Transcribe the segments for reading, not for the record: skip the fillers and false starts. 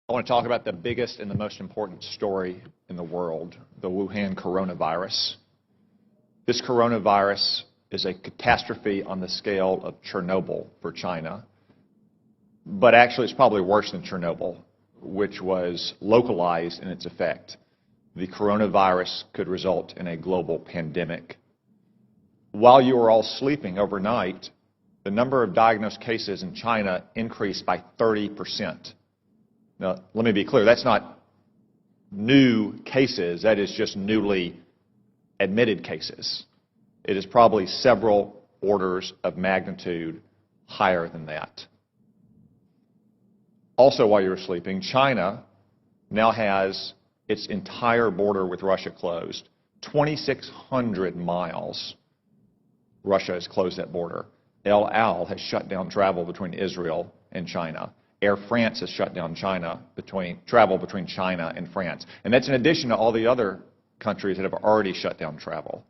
I want to talk about the biggest and the most important story in the world, the Wuhan coronavirus. This coronavirus is a catastrophe on the scale of Chernobyl for China. But actually, it's probably worse than Chernobyl, which was localized in its effect. The coronavirus could result in a global pandemic. While you were all sleeping overnight, the number of diagnosed cases in China increased by 30%. Now, let me be clear, that's not new cases, that is just newly admitted cases. It is probably several orders of magnitude higher than that. Also, while you were sleeping, China now has its entire border with Russia closed. 2,600 miles, Russia has closed that border. El Al has shut down travel between Israel and China. Air France has shut down travel between China and France. And that's in addition to all the other countries that have already shut down travel.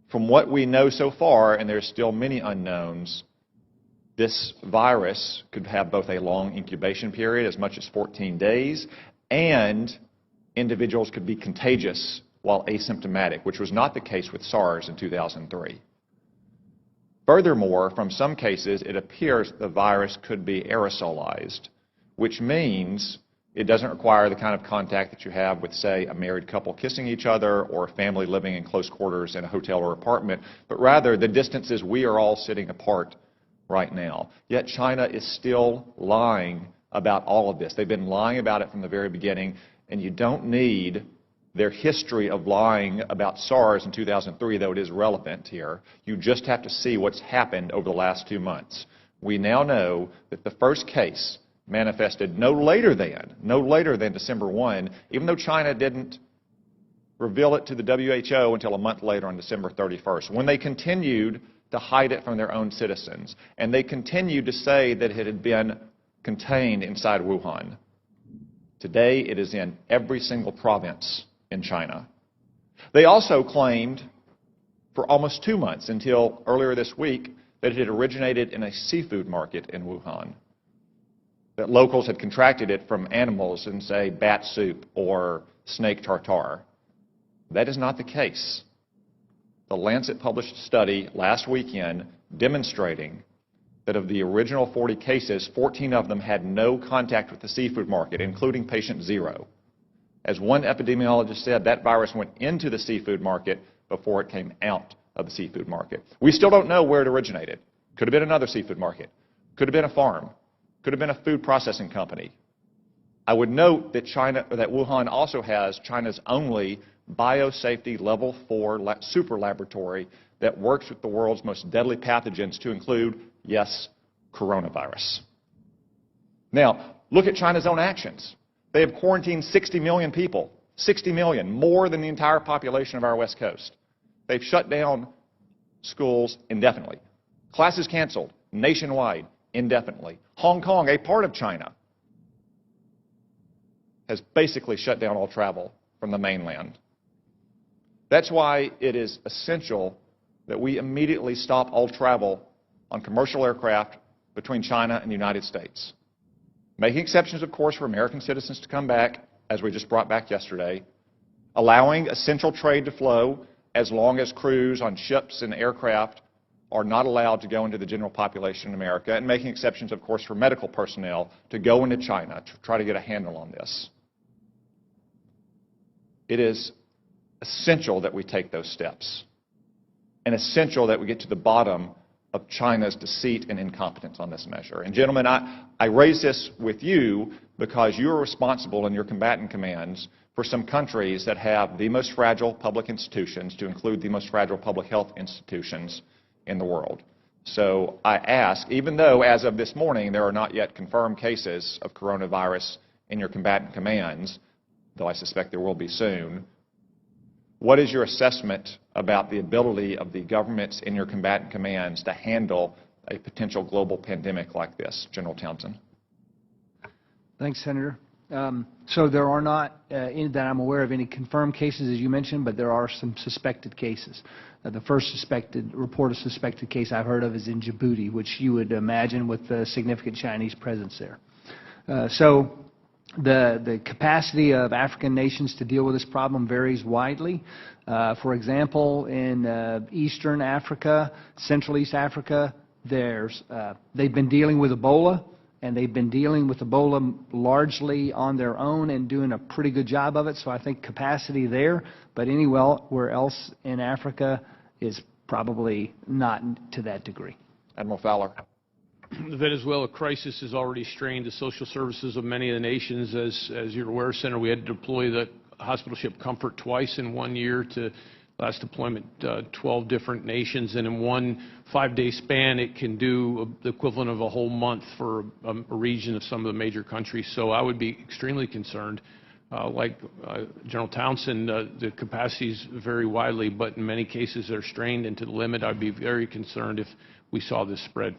From what we know so far, and there's still many unknowns, this virus could have both a long incubation period, as much as 14 days, and individuals could be contagious while asymptomatic, which was not the case with SARS in 2003. Furthermore, from some cases, it appears the virus could be aerosolized, which means it doesn't require the kind of contact that you have with, say, a married couple kissing each other or a family living in close quarters in a hotel or apartment, but rather the distances we are all sitting apart right now. Yet China is still lying about all of this. They've been lying about it from the very beginning, and you don't need their history of lying about SARS in 2003, though it is relevant here. You just have to see what's happened over the last 2 months. We now know that the first case manifested no later than December 1, even though China didn't reveal it to the WHO until a month later on December 31st, when they continued to hide it from their own citizens. And they continued to say that it had been contained inside Wuhan. Today, it is in every single province in China. They also claimed for almost 2 months, until earlier this week, that it had originated in a seafood market in Wuhan, that locals had contracted it from animals in, say, bat soup or snake tartare. That is not the case. The Lancet published a study last weekend demonstrating that of the original 40 cases, 14 of them had no contact with the seafood market, including patient 0. As one epidemiologist said, that virus went into the seafood market before it came out of the seafood market. We still don't know where it originated. Could have been another seafood market. Could have been a farm. Could have been a food processing company. I would note that Wuhan also has China's only biosafety level 4 super laboratory that works with the world's most deadly pathogens, to include, yes, coronavirus. Now, look at China's own actions. They have quarantined 60 million people, 60 million, more than the entire population of our West Coast. They've shut down schools indefinitely. Classes canceled nationwide indefinitely. Hong Kong, a part of China, has basically shut down all travel from the mainland. That's why it is essential that we immediately stop all travel on commercial aircraft between China and the United States. Making exceptions, of course, for American citizens to come back, as we just brought back yesterday. Allowing essential trade to flow as long as crews on ships and aircraft are not allowed to go into the general population in America. And making exceptions, of course, for medical personnel to go into China to try to get a handle on this. It is essential that we take those steps. And essential that we get to the bottom of China's deceit and incompetence on this measure. And gentlemen, I raise this with you because you are responsible in your combatant commands for some countries that have the most fragile public institutions, to include the most fragile public health institutions in the world. So I ask, even though as of this morning there are not yet confirmed cases of coronavirus in your combatant commands, though I suspect there will be soon, what is your assessment about the ability of the governments in your combatant commands to handle a potential global pandemic like this? General Townsend. Thanks, Senator. So there are not, that I'm aware of, any confirmed cases, as you mentioned, but there are some suspected cases. The first report of suspected case I've heard of is in Djibouti, which you would imagine with a significant Chinese presence there. So the capacity of African nations to deal with this problem varies widely. For example, in Eastern Africa, Central East Africa, they've been dealing with Ebola, and they've been dealing with Ebola largely on their own and doing a pretty good job of it. So I think capacity there, but anywhere else in Africa is probably not to that degree. Admiral Fowler. The Venezuela crisis has already strained the social services of many of the nations. As you're aware, Senator, we had to deploy the hospital ship Comfort twice in 1 year to last deployment 12 different nations, and in one 5-day span it can do the equivalent of a whole month for a region of some of the major countries. So I would be extremely concerned. Like General Townsend, the capacities vary widely, but in many cases they're strained, and to the limit I'd be very concerned if we saw this spread.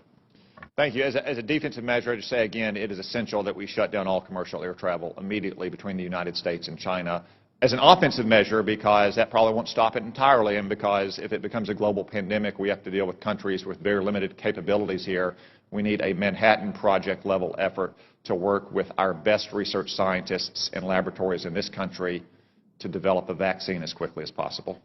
Thank you. As a defensive measure, I just say again, it is essential that we shut down all commercial air travel immediately between the United States and China. As an offensive measure, because that probably won't stop it entirely, and because if it becomes a global pandemic, we have to deal with countries with very limited capabilities here. We need a Manhattan Project level effort to work with our best research scientists and laboratories in this country to develop a vaccine as quickly as possible.